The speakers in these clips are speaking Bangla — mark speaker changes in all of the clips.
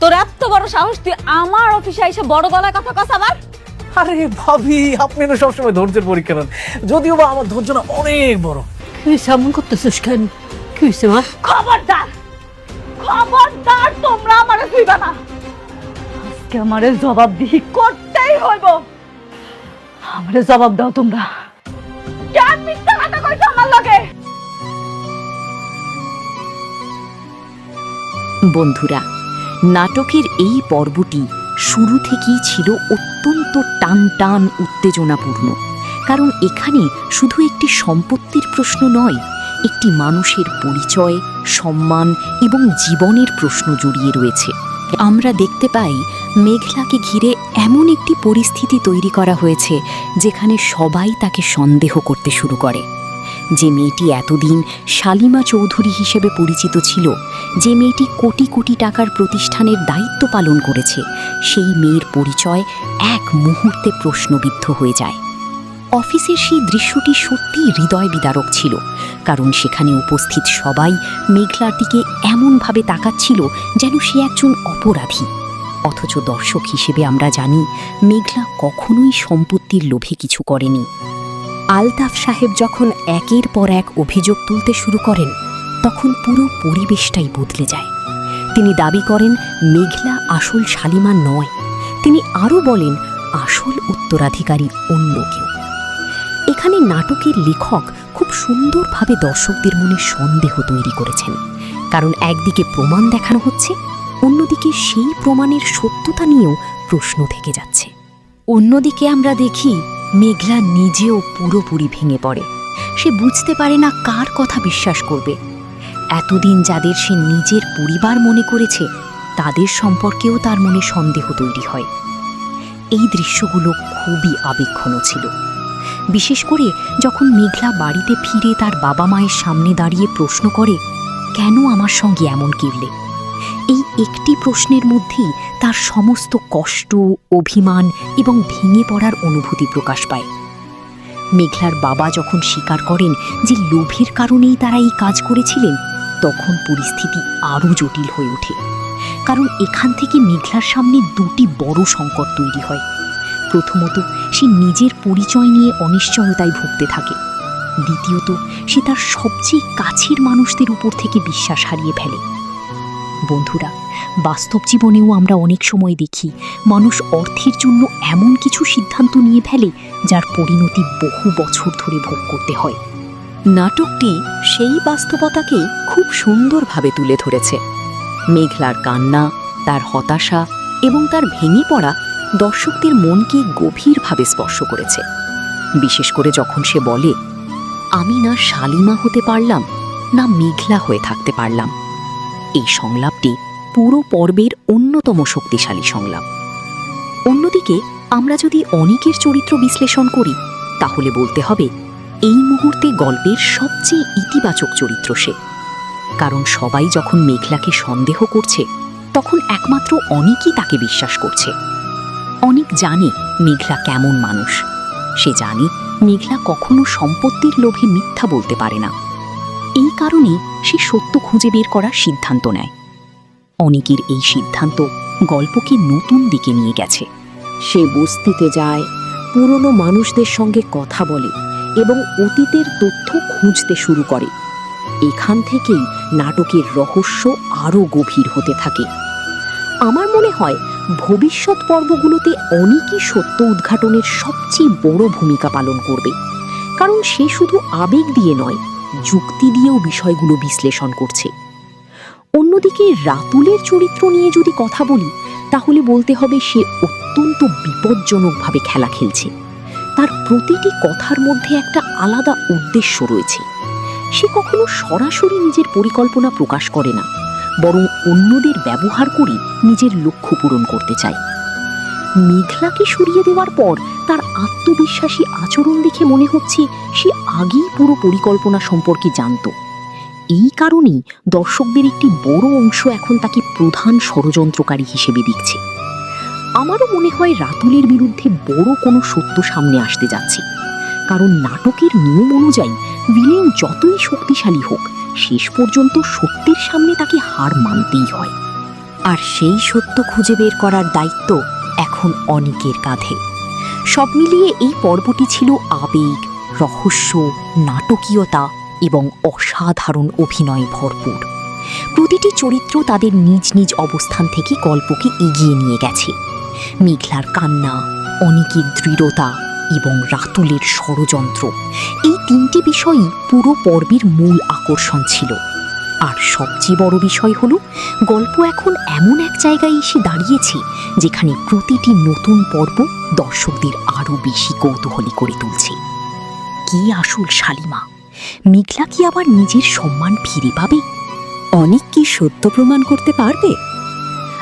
Speaker 1: তোর এত বড় সাহস, তুই আমার অফিসে এসে বড় গলায় কথা কস আবার?
Speaker 2: আরে ভাবি, আপনি না সবসময় ধৈর্যের পরীক্ষা নেন, যদিও বা আমার ধৈর্য না অনেক বড়।
Speaker 3: তুই সামন করতেছিস কেন? কি হয়েছে মা?
Speaker 1: খবরদার, খবরদার, তোমরা আমারে ছুঁইবা না। আজকে আমারে জবাবদিহি করতেই হইব। আমারে জবাব দাও তোমরা, কেন মিথ্যা কথা কইছো আমার লগে?
Speaker 4: বন্ধুরা, নাটকের এই পর্বটি শুরু থেকেই ছিল অত্যন্ত টান টান উত্তেজনাপূর্ণ, কারণ এখানে শুধু একটি সম্পত্তির প্রশ্ন নয়, একটি মানুষের পরিচয়, সম্মান এবং জীবনের প্রশ্ন জড়িয়ে রয়েছে। আমরা দেখতে পাই মেঘলাকে ঘিরে এমন একটি পরিস্থিতি তৈরি করা হয়েছে যেখানে সবাই তাকে সন্দেহ করতে শুরু করে। যে মেয়েটি এতদিন শালিমা চৌধুরী হিসেবে পরিচিত ছিল, যে মেয়েটি কোটি কোটি টাকার প্রতিষ্ঠানের দায়িত্ব পালন করেছে, সেই মেয়ের পরিচয় এক মুহূর্তে প্রশ্নবিদ্ধ হয়ে যায়। অফিসের সেই দৃশ্যটি সত্যিই হৃদয় বিদারক ছিল, কারণ সেখানে উপস্থিত সবাই মেঘলার দিকে এমনভাবে তাকাচ্ছিল যেন সে একজন অপরাধী। অথচ দর্শক হিসেবে আমরা জানি মেঘলা কখনোই সম্পত্তির লোভে কিছু করেনি। আলতাফ সাহেব যখন একের পর এক অভিযোগ তুলতে শুরু করেন, তখন পুরো পরিবেশটাই বদলে যায়। তিনি দাবি করেন মেঘলা আসল শালিমা নয়। তিনি আরও বলেন আসল উত্তরাধিকারী অন্য কেউ। এখানে নাটকের লেখক খুব সুন্দরভাবে দর্শকদের মনে সন্দেহ তৈরি করেছেন, কারণ একদিকে প্রমাণ দেখানো হচ্ছে, অন্যদিকে সেই প্রমাণের সত্যতা নিয়েও প্রশ্ন থেকে যাচ্ছে। অন্যদিকে আমরা দেখি মেঘলা নিজেও পুরোপুরি ভেঙে পড়ে। সে বুঝতে পারে না কার কথা বিশ্বাস করবে। এতদিন যাদের সে নিজের পরিবার মনে করেছে, তাদের সম্পর্কেও তার মনে সন্দেহ তৈরি হয়। এই দৃশ্যগুলো খুবই আবেগঘন ছিল, বিশেষ করে যখন মেঘলা বাড়িতে ফিরে তার বাবা মায়ের সামনে দাঁড়িয়ে প্রশ্ন করে, কেন আমার সঙ্গে এমন করলে? এই একটি প্রশ্নের মধ্যেই তার সমস্ত কষ্ট, অভিমান এবং ভেঙে পড়ার অনুভূতি প্রকাশ পায়। মেঘলার বাবা যখন স্বীকার করেন যে লোভের কারণেই তারা এই কাজ করেছিলেন, তখন পরিস্থিতি আরও জটিল হয়ে ওঠে, কারণ এখান থেকে মেঘলার সামনে দুটি বড় সংকট তৈরি হয়। প্রথমত, সে নিজের পরিচয় নিয়ে অনিশ্চয়তায় ভুগতে থাকে। দ্বিতীয়ত, সে তার সবচেয়ে কাছের মানুষদের উপর থেকে বিশ্বাস হারিয়ে ফেলে। বন্ধুরা, বাস্তব জীবনেও আমরা অনেক সময় দেখি মানুষ অর্থের জন্য এমন কিছু সিদ্ধান্ত নিয়ে ফেলে যার পরিণতি বহু বছর ধরে ভোগ করতে হয়। নাটকটি সেই বাস্তবতাকেই খুব সুন্দরভাবে তুলে ধরেছে। মেঘলার কান্না, তার হতাশা এবং তার ভেঙে পড়া দর্শকদের মনকে গভীরভাবে স্পর্শ করেছে। বিশেষ করে যখন সে বলে, আমি না শালিমা হতে পারলাম, না মেঘলা হয়ে থাকতে পারলাম। এই সংলাপটি পুরো পর্বের অন্যতম শক্তিশালী সংলাপ। অন্যদিকে আমরা যদি অনিকের চরিত্র বিশ্লেষণ করি, তাহলে বলতে হবে এই মুহূর্তে গল্পের সবচেয়ে ইতিবাচক চরিত্র সে। কারণ সবাই যখন মেঘলাকে সন্দেহ করছে, তখন একমাত্র অনিকই তাকে বিশ্বাস করছে। অনিক জানে মেঘলা কেমন মানুষ। সে জানে মেঘলা কখনো সম্পত্তির লোভে মিথ্যা বলতে পারে না। এই কারণে সে সত্য খুঁজে বের করার সিদ্ধান্ত নেয়। অনিকের এই সিদ্ধান্ত গল্পকে নতুন দিকে নিয়ে গেছে।
Speaker 5: সে বস্তিতে যায়, পুরনো মানুষদের সঙ্গে কথা বলে এবং অতীতের তথ্য খুঁজতে শুরু করে। এখান থেকেই নাটকের রহস্য আরও গভীর হতে থাকে। আমার মনে হয় ভবিষ্যৎ পর্বগুলোতে অনেকই সত্য উদ্ঘাটনের সবচেয়ে বড় ভূমিকা পালন করবে, কারণ সে শুধু আবেগ দিয়ে নয়, যুক্তি দিয়েও বিষয়গুলো বিশ্লেষণ করছে। অন্যদিকে রাতুলের চরিত্র নিয়ে যদি কথা বলি, তাহলে বলতে হবে সে অত্যন্ত বিপজ্জনকভাবে খেলা খেলছে। তার প্রতিটি কথার মধ্যে একটা আলাদা উদ্দেশ্য রয়েছে। সে কখনো সরাসরি নিজের পরিকল্পনা প্রকাশ করে না, বরং অন্যদের ব্যবহার করে নিজের লক্ষ্য পূরণ করতে চায়। মেঘলাকে সরিয়ে দেওয়ার পর তার আত্মবিশ্বাসী আচরণ দেখে মনে হচ্ছে সে আগেই পুরো পরিকল্পনা সম্পর্কে জানত। এই কারণেই দর্শকদের একটি বড় অংশ এখন তাকে প্রধান ষড়যন্ত্রকারী হিসেবে দেখছে। আমারও মনে হয় রাতুলের বিরুদ্ধে বড় কোনো সত্য সামনে আসতে যাচ্ছে, কারণ নাটকের নিয়ম অনুযায়ী ভিলেন যতই শক্তিশালী হোক, শেষ পর্যন্ত সত্যের সামনে তাকে হার মানতেই হয়।
Speaker 4: আর সেই সত্য খুঁজে বের করার দায়িত্ব এখন অনিকের কাঁধে। সব মিলিয়ে এই পর্বটি ছিল আবেগ, রহস্য, নাটকীয়তা এবং অসাধারণ অভিনয়ে ভরপুর। প্রতিটি চরিত্র তাদের নিজ নিজ অবস্থান থেকে গল্পকে এগিয়ে নিয়ে গেছে। মেঘলার কান্না, অনিকের দৃঢ়তা এবং রাতুলের ষড়যন্ত্র, এই তিনটি বিষয়ই পুরো পর্বের মূল আকর্ষণ ছিল। আর সবচেয়ে বড় বিষয় হলো, গল্প এখন এমন এক জায়গায় এসে দাঁড়িয়েছে যেখানে প্রতিটি নতুন পর্ব দর্শকদের আরও বেশি কৌতূহলী করে তুলছে। কি আসল শালিমা? মেঘলা কি আবার নিজের সম্মান ফিরে পাবে? অনেক কি সত্য প্রমাণ করতে পারবে?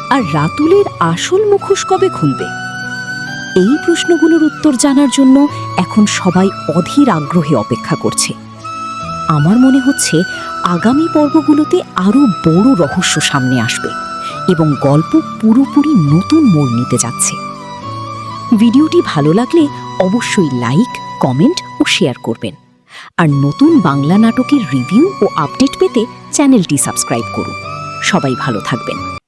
Speaker 4: আর রাতুলের আসল মুখোশ কবে খুলবে? এই প্রশ্নগুলোর উত্তর জানার জন্য এখন সবাই অধীর আগ্রহে অপেক্ষা করছে। আমার মনে হচ্ছে আগামী পর্বগুলোতে আরও বড় রহস্য সামনে আসবে এবং গল্প পুরোপুরি নতুন মোড় নিতে যাচ্ছে। ভিডিওটি ভালো লাগলে অবশ্যই লাইক, কমেন্ট ও শেয়ার করবেন। আর নতুন বাংলা নাটকের রিভিউ ও আপডেট পেতে চ্যানেলটি সাবস্ক্রাইব করুন। সবাই ভালো থাকবেন।